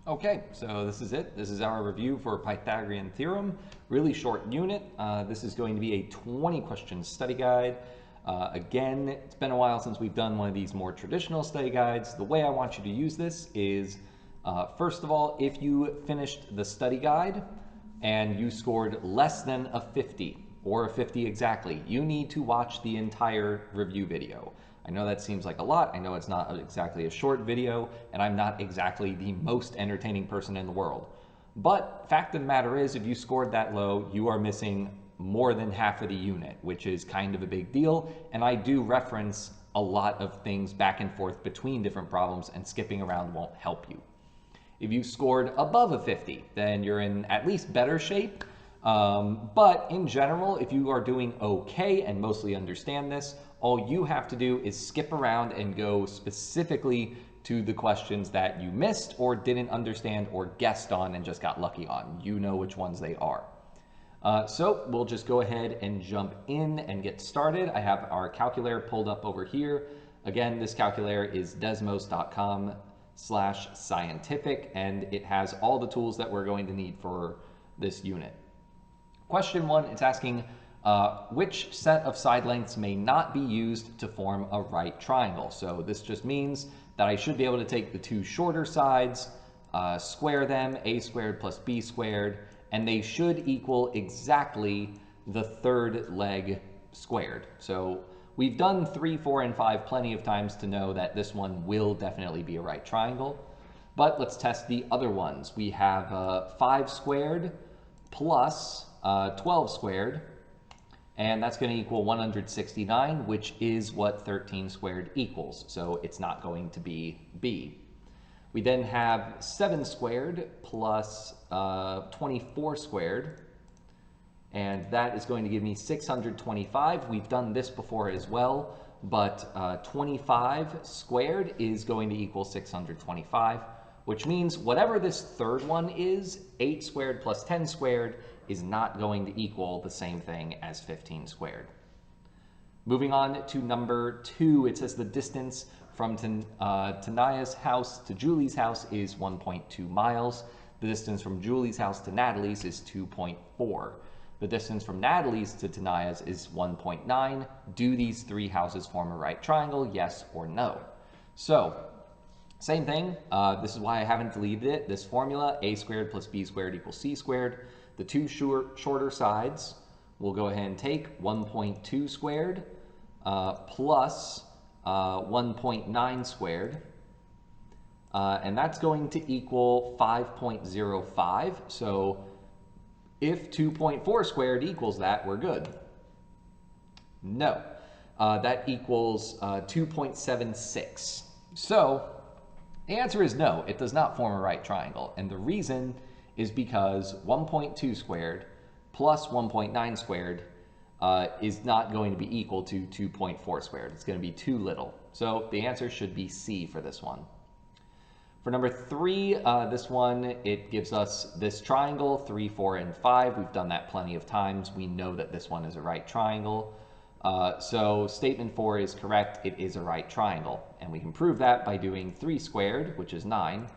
Okay, so this is it. This is our review for Pythagorean Theorem. Really short unit. This is going to be a 20-question study guide. Again, it's been a while since we've done one of these more traditional study guides. The way I want you to use this is, first of all, if you finished the study guide and you scored less than a 50 or a 50 exactly, you need to watch the entire review video. I know that seems like a lot. I know it's not exactly a short video, and I'm not exactly the most entertaining person in the world. But fact of the matter is, if you scored that low, you are missing more than half of the unit, which is kind of a big deal. And I do reference a lot of things back and forth between different problems, and skipping around won't help you. If you scored above a 50, then you're in at least better shape. But in general, if you are doing okay and mostly understand this, all you have to do is skip around and go specifically to the questions that you missed or didn't understand or guessed on and just got lucky on. You know which ones they are. So we'll just go ahead and jump in and get started. I have our calculator pulled up over here. Again, this calculator is desmos.com/scientific, and it has all the tools that we're going to need for this unit. Question 1, it's asking which set of side lengths may not be used to form a right triangle. So this just means that I should be able to take the two shorter sides, square them, a squared plus b squared, and they should equal exactly the third leg squared. So we've done 3, 4, and 5 plenty of times to know that this one will definitely be a right triangle. But let's test the other ones. We have 5 squared plus 12 squared, and that's going to equal 169, which is what 13 squared equals. So it's not going to be B. We then have 7 squared plus 24 squared, and that is going to give me 625. We've done this before as well, but 25 squared is going to equal 625, which means whatever this third one is, 8 squared plus 10 squared, is not going to equal the same thing as 15 squared. Moving on to number 2, it says the distance from Tanaya's house to Julie's house is 1.2 miles. The distance from Julie's house to Natalie's is 2.4. The distance from Natalie's to Tanaya's is 1.9. Do these 3 houses form a right triangle, yes or no? So, same thing. This is why I haven't deleted it. This formula, a squared plus b squared equals c squared. The two shorter sides, we'll go ahead and take 1.2 squared plus 1.9 squared, and that's going to equal 5.05. So if 2.4 squared equals that, we're good. No, that equals 2.76. So the answer is no, it does not form a right triangle, and the reason is because 1.2 squared plus 1.9 squared is not going to be equal to 2.4 squared. It's going to be too little. So the answer should be C for this one. For number 3, this one, it gives us this triangle, 3, 4, and 5. We've done that plenty of times. We know that this one is a right triangle. So statement 4 is correct. It is a right triangle. And we can prove that by doing 3 squared, which is 9,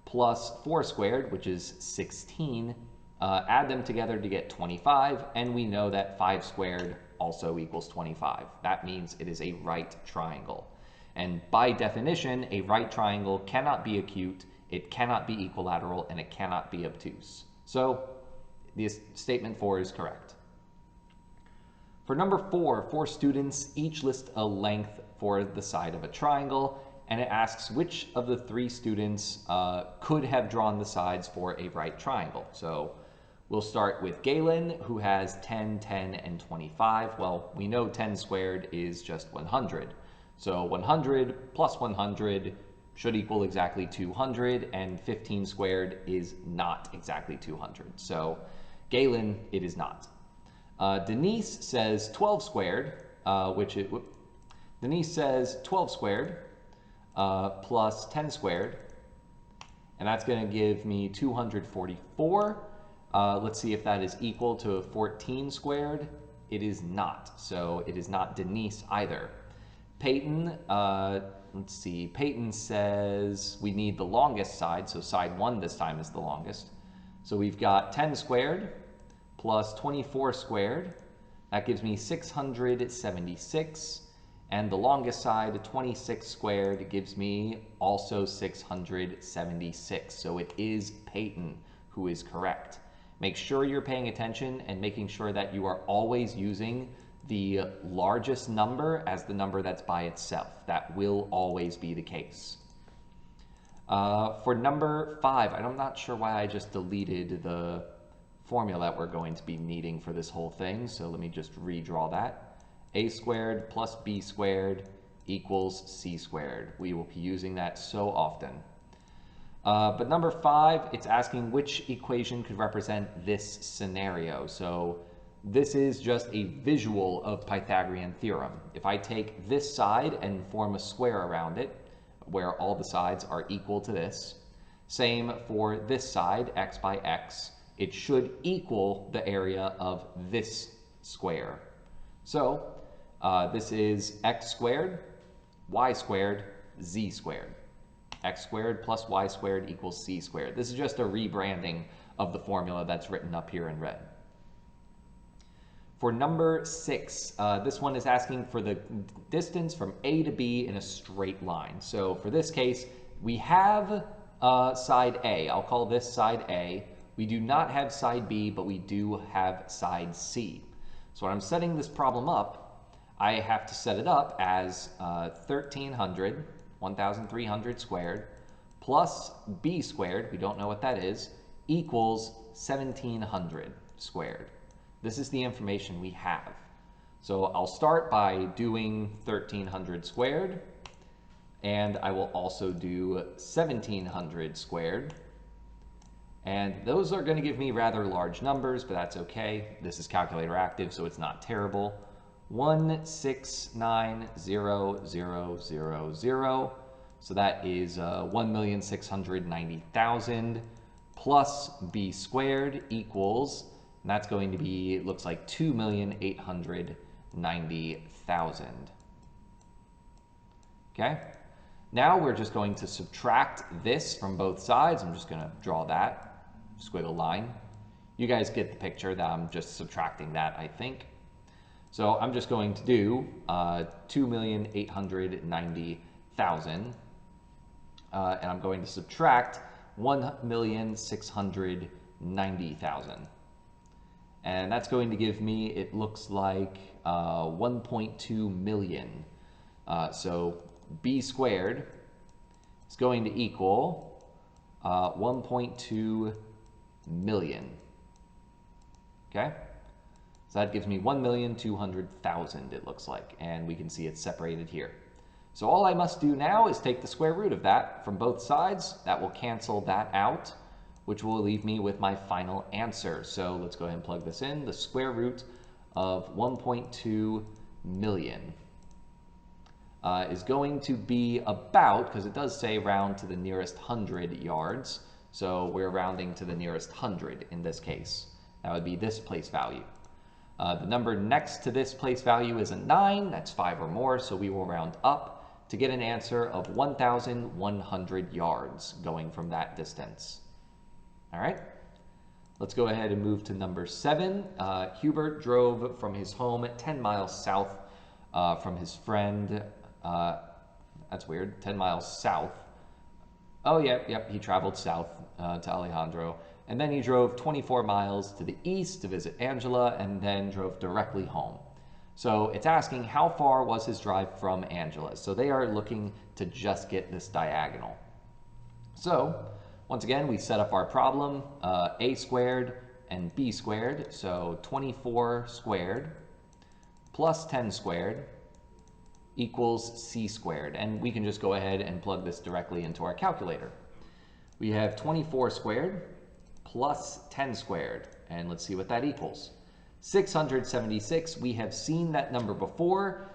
plus 4 squared, which is 16, add them together to get 25, and we know that 5 squared also equals 25. That means it is a right triangle. And by definition, a right triangle cannot be acute, it cannot be equilateral, and it cannot be obtuse. So this statement 4 is correct. For number 4, 4 students each list a length for the side of a triangle, and it asks which of the 3 students could have drawn the sides for a right triangle. So we'll start with Galen, who has 10, 10, and 25. Well, we know 10 squared is just 100. So 100 plus 100 should equal exactly 200, and 15 squared is not exactly 200. So Galen, it is not. Denise says 12 squared, Denise says 12 squared, plus 10 squared, and that's going to give me 244. Let's see if that is equal to 14 squared. It is not, so it is not Denise either. Peyton let's see, Peyton says we need the longest side, so side 1 this time is the longest. So we've got 10 squared plus 24 squared. That gives me 676. And the longest side, 26 squared, gives me also 676. So it is Peyton who is correct. Make sure you're paying attention and making sure that you are always using the largest number as the number that's by itself. That will always be the case. For number 5, I'm not sure why I just deleted the formula that we're going to be needing for this whole thing. So let me just redraw that. A squared plus b squared equals c squared. We will be using that so often. But number 5, it's asking which equation could represent this scenario. So this is just a visual of Pythagorean theorem. If I take this side and form a square around it, where all the sides are equal to this, same for this side, x by x, it should equal the area of this square. So this is x squared, y squared, z squared. X squared plus y squared equals c squared. This is just a rebranding of the formula that's written up here in red. For number 6, this one is asking for the distance from A to B in a straight line. So for this case, we have side A. I'll call this side A. We do not have side B, but we do have side C. So when I'm setting this problem up, I have to set it up as 1,300 squared, plus b squared, we don't know what that is, equals 1,700 squared. This is the information we have. So I'll start by doing 1,300 squared, and I will also do 1,700 squared. And those are going to give me rather large numbers, but that's okay. This is calculator active, so it's not terrible. 1,690,000. So that is 1,690,000 plus b squared equals, and that's going to be, it looks like 2,890,000. Okay? Now we're just going to subtract this from both sides. I'm just going to draw that squiggle line. You guys get the picture that I'm just subtracting that, I think. So I'm just going to do 2,890,000, and I'm going to subtract 1,690,000. And that's going to give me, it looks like 1.2 million. So b squared is going to equal 1.2 million. Okay? So that gives me 1,200,000, it looks like, and we can see it's separated here. So all I must do now is take the square root of that from both sides. That will cancel that out, which will leave me with my final answer. So let's go ahead and plug this in. The square root of 1.2 million is going to be about, because it does say round to the nearest 100 yards, so we're rounding to the nearest 100 in this case. That would be this place value. The number next to this place value is a 9, that's 5 or more, so we will round up to get an answer of 1,100 yards going from that distance. All right, let's go ahead and move to number 7. Hubert drove from his home 10 miles south from his friend. That's weird, 10 miles south. Oh, yep, he traveled south to Alejandro. And then he drove 24 miles to the east to visit Angela, and then drove directly home. So it's asking how far was his drive from Angela. So they are looking to just get this diagonal. So once again, we set up our problem, a squared and b squared. So 24 squared plus 10 squared equals c squared. And we can just go ahead and plug this directly into our calculator. We have 24 squared plus 10 squared, and let's see what that equals. 676, we have seen that number before.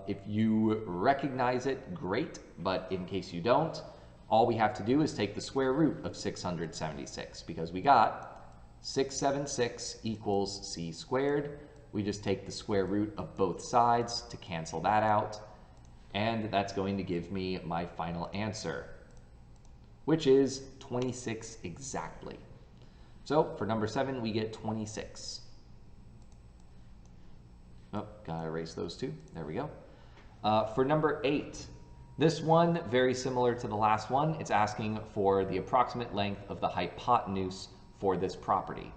If you recognize it, great, but in case you don't, all we have to do is take the square root of 676, because we got 676 equals c squared. We just take the square root of both sides to cancel that out, And that's going to give me my final answer, which is 26 exactly. So for number 7, we get 26. Oh, gotta erase those two. There we go. For number 8, this one, very similar to the last one. It's asking for the approximate length of the hypotenuse for this property.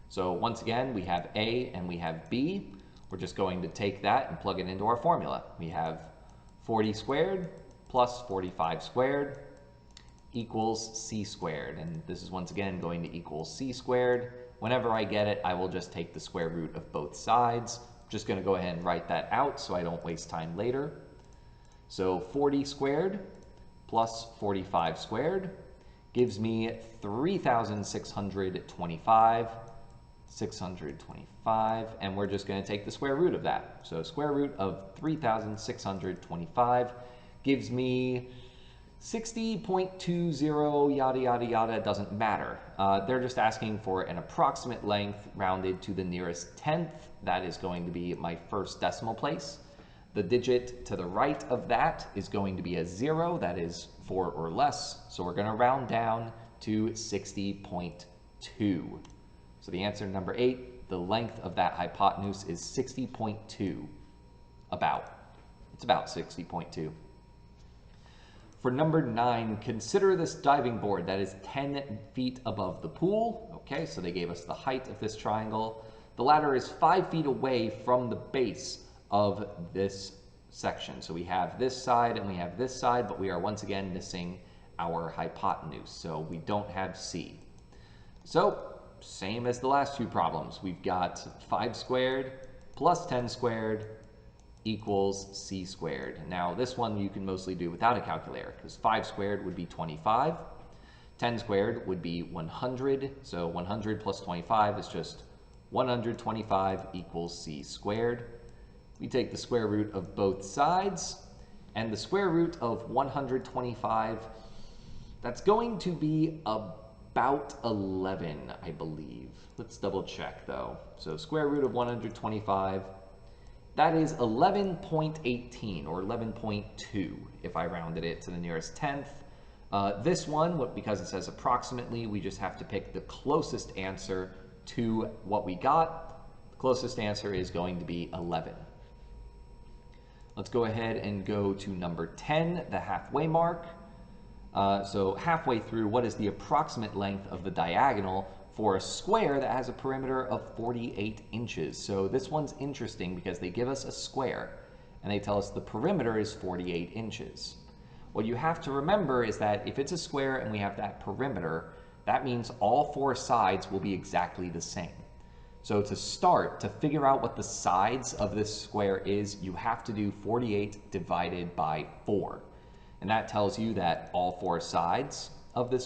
So once again, we have A and we have B. We're just going to take that and plug it into our formula. We have 40 squared plus 45 squared equals c squared. And this is once again going to equal c squared. Whenever I get it, I will just take the square root of both sides. I'm just going to go ahead and write that out so I don't waste time later. So 40 squared plus 45 squared gives me 3,625. 625, and we're just going to take the square root of that. So square root of 3,625 gives me 60.20, yada, yada, yada. It doesn't matter. They're just asking for an approximate length rounded to the nearest tenth. That is going to be my first decimal place. The digit to the right of that is going to be a 0. That is 4 or less. So we're going to round down to 60.2. So the answer to number 8, the length of that hypotenuse is 60.2. It's about 60.2. For number 9, consider this diving board that is 10 feet above the pool. Okay, so they gave us the height of this triangle. The ladder is 5 feet away from the base of this section. So we have this side and we have this side, but we are once again missing our hypotenuse. So we don't have C. So same as the last two problems. We've got 5 squared plus 10 squared equals c squared. Now this one you can mostly do without a calculator because 5 squared would be 25. 10 squared would be 100. So 100 plus 25 is just 125 equals c squared. We take the square root of both sides, and the square root of 125, that's going to be about 11, I believe. Let's double check though. So square root of 125, that is 11.18 or 11.2 if I rounded it to the nearest tenth. This one, because it says approximately, we just have to pick the closest answer to what we got. The closest answer is going to be 11. Let's go ahead and go to number 10, the halfway mark. So halfway through, what is the approximate length of the diagonal for a square that has a perimeter of 48 inches? So this one's interesting because they give us a square and they tell us the perimeter is 48 inches. What you have to remember is that if it's a square and we have that perimeter, that means all 4 sides will be exactly the same. So to start, to figure out what the sides of this square is, you have to do 48 divided by 4. And that tells you that all 4 sides of this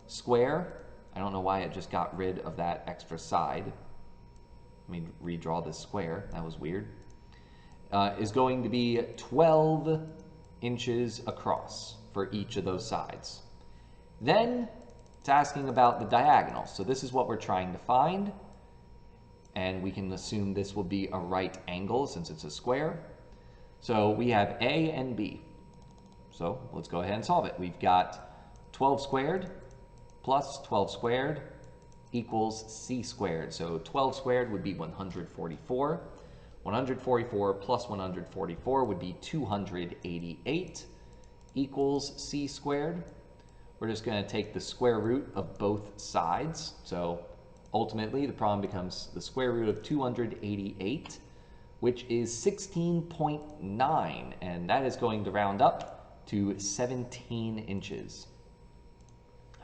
square, I don't know why it just got rid of that extra side. Let me redraw this square, that was weird. Is going to be 12 inches across for each of those sides. Then it's asking about the diagonal. So this is what we're trying to find. And we can assume this will be a right angle since it's a square. So we have A and B. So let's go ahead and solve it. We've got 12 squared plus 12 squared equals c squared. So 12 squared would be 144. 144 plus 144 would be 288 equals c squared. We're just going to take the square root of both sides. So ultimately the problem becomes the square root of 288, which is 16.9, and that is going to round up to 17 inches.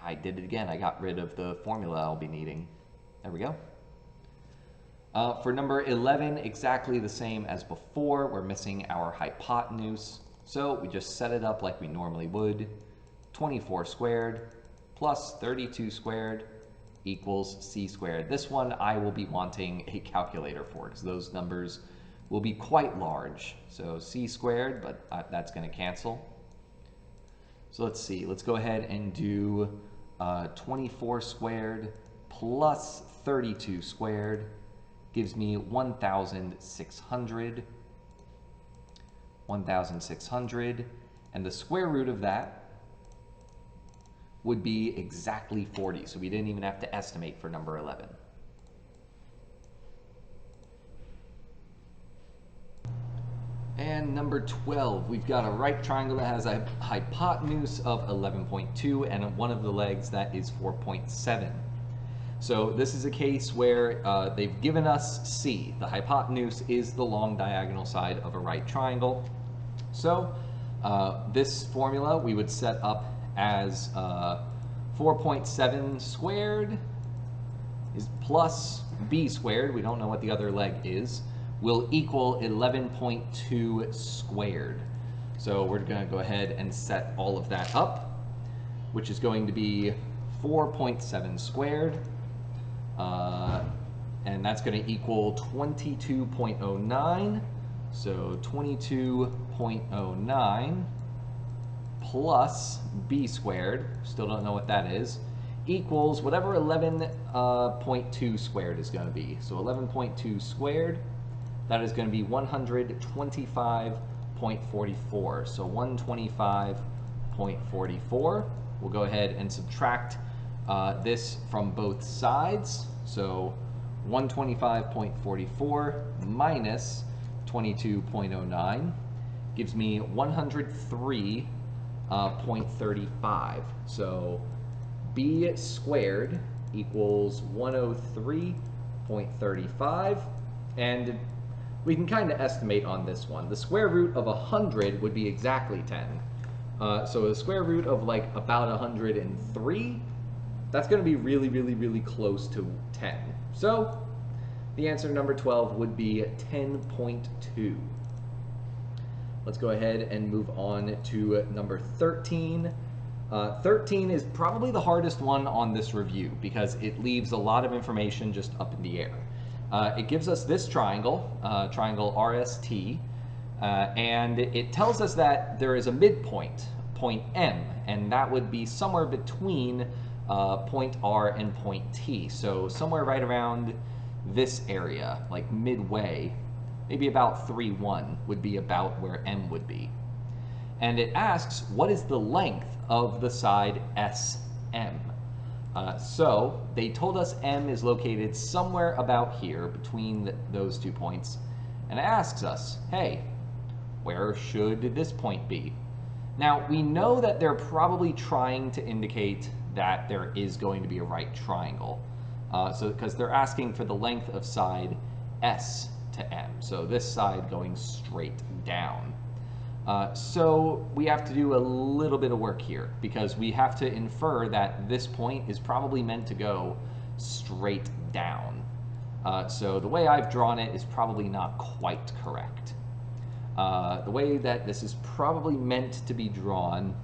I did it again. I got rid of the formula I'll be needing. There we go. For number 11, exactly the same as before. We're missing our hypotenuse. So we just set it up like we normally would. 24 squared plus 32 squared equals c squared. This one I will be wanting a calculator for because those numbers will be quite large. So c squared, but that's going to cancel. So let's see. Let's go ahead and do 24 squared plus 32 squared gives me 1,600. 1,600, and the square root of that would be exactly 40, so we didn't even have to estimate for number 11. And number 12, we've got a right triangle that has a hypotenuse of 11.2 and one of the legs that is 4.7. So this is a case where they've given us C. The hypotenuse is the long diagonal side of a right triangle. So this formula we would set up as 4.7 squared is plus B squared, we don't know what the other leg is, will equal 11.2 squared. So we're going to go ahead and set all of that up, which is going to be 4.7 squared. And that's going to equal 22.09. So 22.09 plus B squared, still don't know what that is, equals whatever 11.2 squared is going to be. So 11.2 squared, that is going to be 125.44. So 125.44. We'll go ahead and subtract this from both sides. So 125.44 minus 22.09 gives me 103.35. So B squared equals 103.35. And we can kind of estimate on this one. The square root of 100 would be exactly 10. So the square root of like about 103, that's going to be really, really, really close to 10. So the answer number 12 would be 10.2. Let's go ahead and move on to number 13. 13 is probably the hardest one on this review because it leaves a lot of information just up in the air. It gives us this triangle, triangle RST, and it tells us that there is a midpoint, point M, and that would be somewhere between point R and point T. So somewhere right around this area, like midway, maybe about 3,1 would be about where M would be. And it asks, what is the length of the side SM? So they told us M is located somewhere about here between those 2 points, and it asks us, hey, where should this point be? Now, we know that they're probably trying to indicate that there is going to be a right triangle, because they're asking for the length of side S to M, so this side going straight down. So we have to do a little bit of work here because we have to infer that this point is probably meant to go straight down. So the way I've drawn it is probably not quite correct. The way that this is probably meant to be drawn,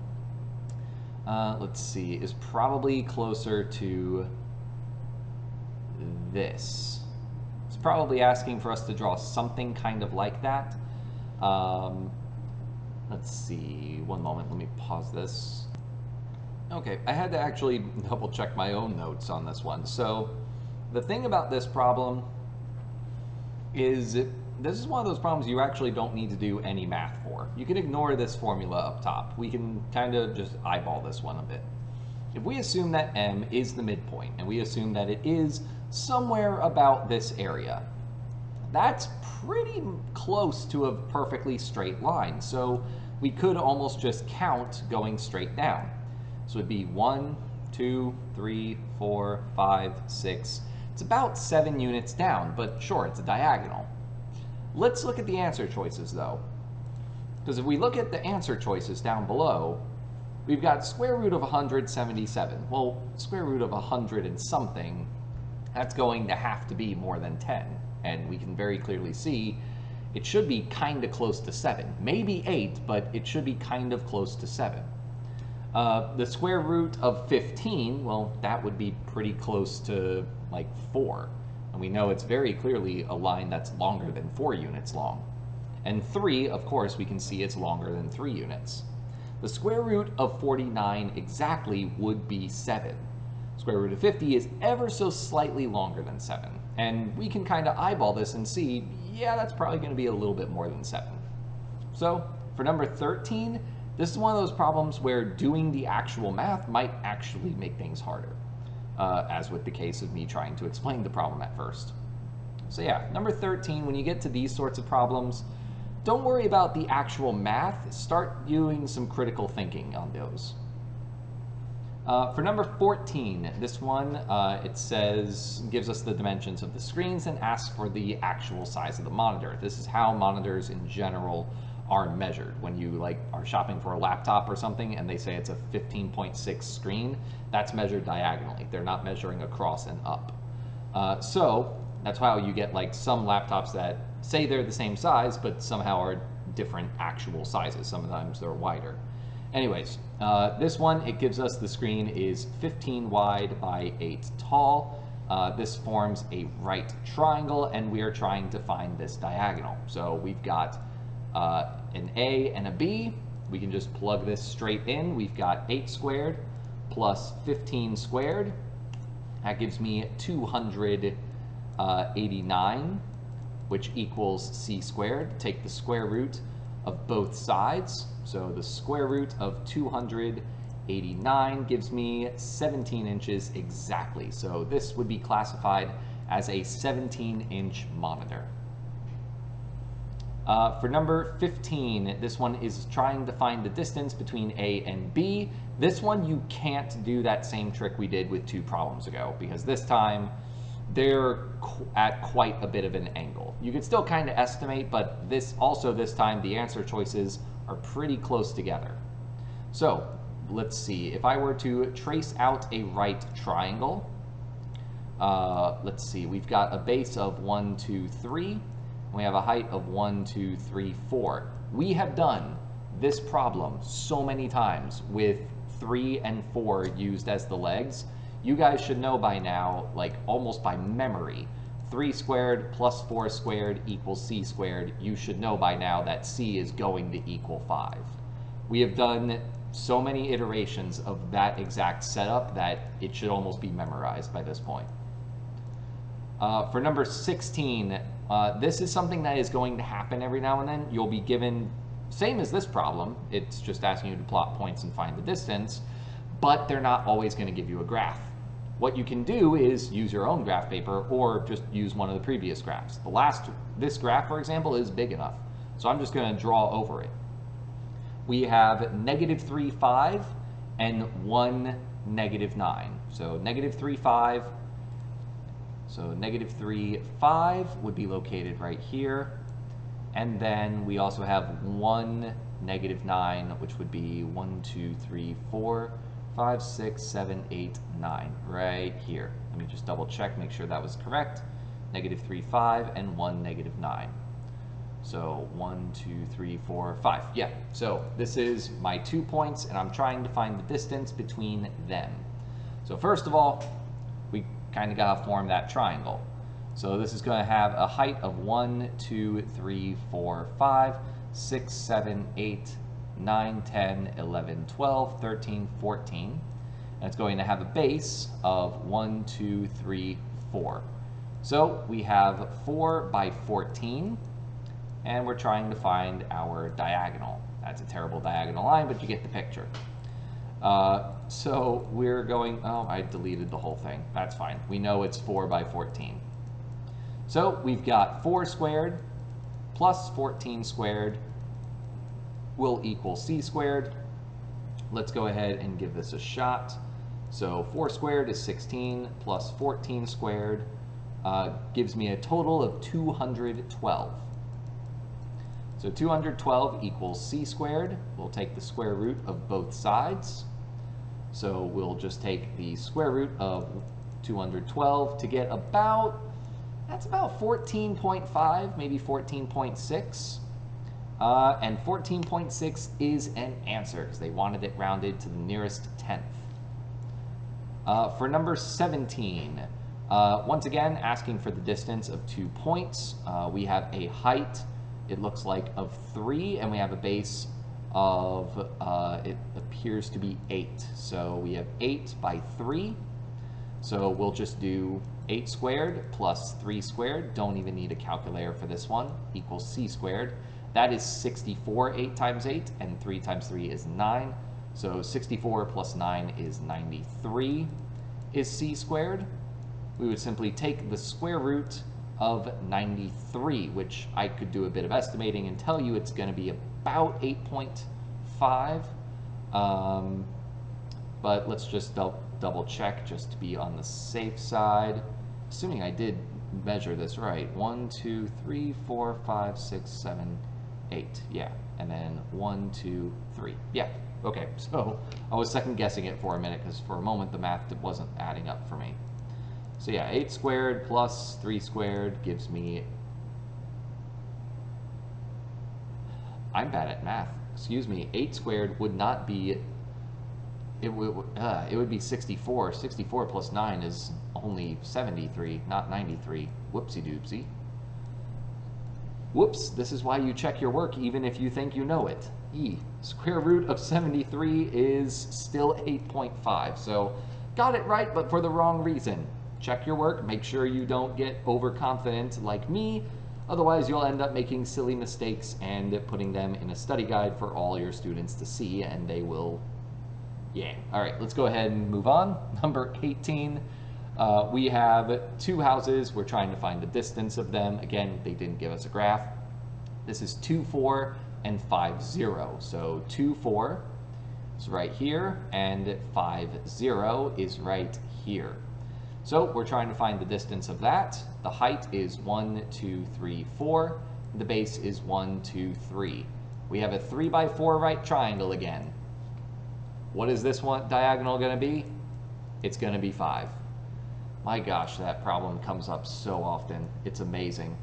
let's see, is probably closer to this. It's probably asking for us to draw something kind of like that. Let's see, one moment, let me pause this. Okay, I had to actually double check my own notes on this one. So the thing about this problem is this is one of those problems you actually don't need to do any math for. You can ignore this formula up top. We can kind of just eyeball this one a bit. If we assume that M is the midpoint, and we assume that it is somewhere about this area, that's pretty close to a perfectly straight line. So we could almost just count going straight down. So it'd be 1, 2, 3, 4, 5, 6. It's about 7 units down, but sure, it's a diagonal. Let's look at the answer choices though. Because if we look at the answer choices down below, we've got square root of 177. Well, square root of 100 and something, that's going to have to be more than 10. And we can very clearly see it should be kind of close to 7. Maybe 8, but it should be kind of close to 7. The square root of 15, well, that would be pretty close to like 4. And we know it's very clearly a line that's longer than 4 units long. And 3, of course, we can see it's longer than 3 units. The square root of 49 exactly would be 7. Square root of 50 is ever so slightly longer than 7. And we can kind of eyeball this and see, yeah, that's probably going to be a little bit more than 7. So for number 13, this is one of those problems where doing the actual math might actually make things harder, as with the case of me trying to explain the problem at first. So yeah, number 13, when you get to these sorts of problems, don't worry about the actual math. Start doing some critical thinking on those. For number 14, this one, it says, gives us the dimensions of the screens and asks for the actual size of the monitor. This is how monitors in general are measured. When you are shopping for a laptop or something and they say it's a 15.6 screen, that's measured diagonally. They're not measuring across and up. So that's how you get some laptops that say they're the same size, but somehow are different actual sizes. Sometimes they're wider. Anyways, this one, it gives us the screen is 15 wide by 8 tall. This forms a right triangle, and we are trying to find this diagonal. So we've got an A and a B. We can just plug this straight in. We've got 8 squared plus 15 squared. That gives me 289, which equals c squared. Take the square root of both sides. So the square root of 289 gives me 17 inches exactly. So this would be classified as a 17-inch monitor. For number 15, this one is trying to find the distance between A and B. This one, you can't do that same trick we did with 2 problems ago, because this time they're at quite a bit of an angle. You could still kind of estimate, but this time the answer choices are pretty close together. So let's see, if I were to trace out a right triangle, let's see, we've got a base of 1, 2, 3. We have a height of 1, 2, 3, 4. We have done this problem so many times with 3 and 4 used as the legs. You guys should know by now, almost by memory, 3 squared plus 4 squared equals c squared. You should know by now that c is going to equal 5. We have done so many iterations of that exact setup that it should almost be memorized by this point. For number 16, this is something that is going to happen every now and then. You'll be given, same as this problem, it's just asking you to plot points and find the distance, but they're not always going to give you a graph. What you can do is use your own graph paper or just use one of the previous graphs. This graph, for example, is big enough, so I'm just going to draw over it. We have -3, 5, and 1, -9. So -3, 5. So -3, 5 would be located right here. And then we also have 1, -9, which would be 1, 2, 3, 4, 5, 6, 7, 8, 9, right here. Let me just double check, make sure that was correct. -3, 5, and 1, -9. So 1, 2, 3, 4, 5. Yeah, so this is my 2 points, and I'm trying to find the distance between them. So first of all, we kind of got to form that triangle. So this is going to have a height of 1, 2, 3, 4, 5, 6, 7, 8, 9, 10, 11, 12, 13, 14. And it's going to have a base of 1, 2, 3, 4. So we have 4 by 14, and we're trying to find our diagonal. That's a terrible diagonal line, but you get the picture. So we're going, oh, I deleted the whole thing. That's fine. We know it's 4 by 14. So we've got 4 squared plus 14 squared will equal c squared. Let's go ahead and give this a shot. So 4 squared is 16 plus 14 squared gives me a total of 212. So 212 equals c squared. We'll take the square root of both sides. So we'll just take the square root of 212 to get about, that's about 14.5, maybe 14.6. And 14.6 is an answer because they wanted it rounded to the nearest tenth. For number 17, once again, asking for the distance of 2 points. We have a height, it looks like, of 3, and we have a base of, it appears to be 8. So we have 8 by 3. So we'll just do 8 squared plus 3 squared, don't even need a calculator for this one, equals c squared. That is 64, 8 times 8, and 3 times 3 is 9. So 64 plus 9 is 93 is c squared. We would simply take the square root of 93, which I could do a bit of estimating and tell you it's going to be about 8.5. But let's just double check just to be on the safe side. Assuming I did measure this right. 1, 2, 3, 4, 5, 6, 7, 8. Yeah. And then 1, 2, 3. Yeah. Okay. So I was second guessing it for a minute because for a moment the math wasn't adding up for me. So yeah, 8 squared plus 3 squared gives me... I'm bad at math. Excuse me. 8 squared would not be... It would be 64. 64 plus 9 is only 73, not 93. Whoopsie doopsie. Whoops, this is why you check your work even if you think you know it. Square root of 73 is still 8.5. So got it right, but for the wrong reason. Check your work, make sure you don't get overconfident like me. Otherwise, you'll end up making silly mistakes and putting them in a study guide for all your students to see, and they will... Yeah. All right, let's go ahead and move on. Number 18, we have 2 houses. We're trying to find the distance of them. Again, they didn't give us a graph. This is 2, 4, and 5, 0. So 2, 4 is right here, and 5, 0 is right here. So we're trying to find the distance of that. The height is 1, 2, 3, 4. The base is 1, 2, 3. We have a 3 by 4 right triangle again. What is this one diagonal going to be? It's going to be 5. My gosh, that problem comes up so often. It's amazing.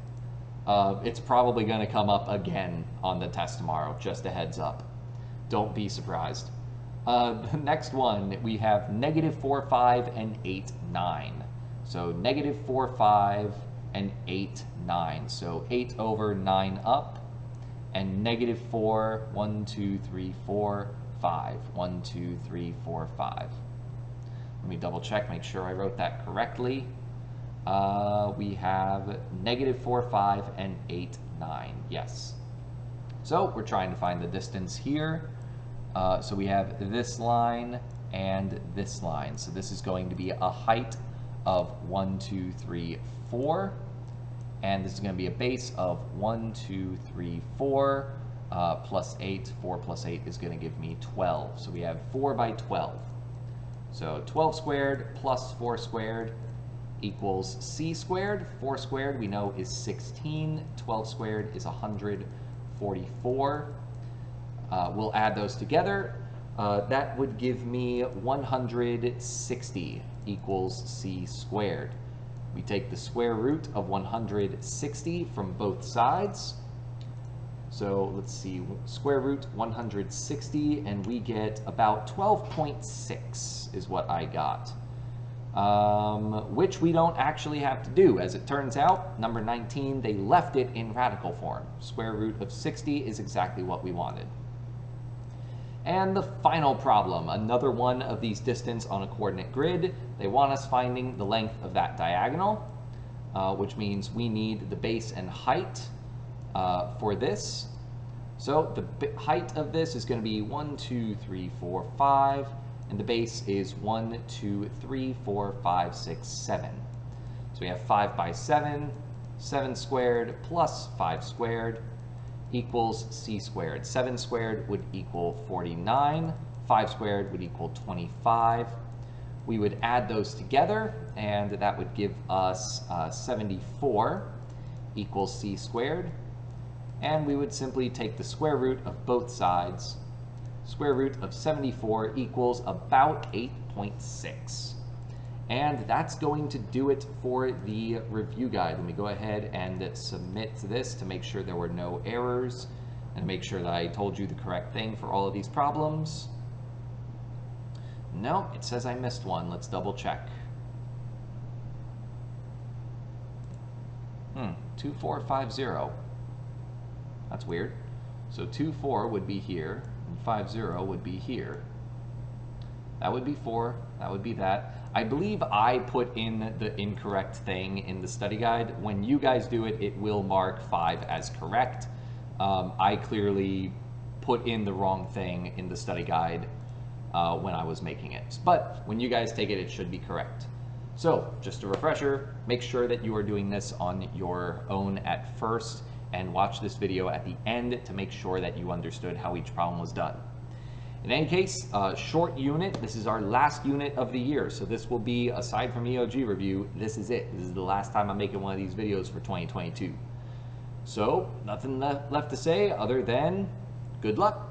It's probably going to come up again on the test tomorrow, just a heads up. Don't be surprised. The next one, we have negative 4, 5, and 8, 9. So negative 4, 5, and 8, 9. So 8 over 9 up, and negative 4, 1, 2, 3, 4, 5. 1, 2, 3, 4, 5. Let me double check, make sure I wrote that correctly. We have negative 4, 5, and 8, 9. Yes. So we're trying to find the distance here. So we have this line and this line. So this is going to be a height of 1, 2, 3, 4. And this is going to be a base of 1, 2, 3, 4 plus 8. 4 plus 8 is going to give me 12. So we have 4 by 12. So 12 squared plus 4 squared equals c squared. 4 squared we know is 16. 12 squared is 144. We'll add those together. That would give me 160 equals c squared. We take the square root of 160 from both sides. So let's see, square root 160, and we get about 12.6 is what I got. Which we don't actually have to do. As it turns out, number 19, they left it in radical form. Square root of 60 is exactly what we wanted. And the final problem, another one of these distance on a coordinate grid. They want us finding the length of that diagonal, which means we need the base and height for this. So the height of this is going to be 1, 2, 3, 4, 5, and the base is 1, 2, 3, 4, 5, 6, 7. So we have 5 by 7, 7 squared plus 5 squared equals c squared. 7 squared would equal 49. 5 squared would equal 25. We would add those together, and that would give us 74 equals c squared. And we would simply take the square root of both sides. Square root of 74 equals about 8.6. And that's going to do it for the review guide. Let me go ahead and submit this to make sure there were no errors and make sure that I told you the correct thing for all of these problems. No, it says I missed one. Let's double check. 2450. That's weird. So 24 would be here, and 50 would be here. That would be 4. That would be that. I believe I put in the incorrect thing in the study guide. When you guys do it, it will mark 5 as correct. I clearly put in the wrong thing in the study guide when I was making it. But when you guys take it, it should be correct. So just a refresher, make sure that you are doing this on your own at first and watch this video at the end to make sure that you understood how each problem was done. In any case, short unit, this is our last unit of the year. So this will be, aside from EOG review, this is it. This is the last time I'm making one of these videos for 2022. So nothing left to say other than good luck.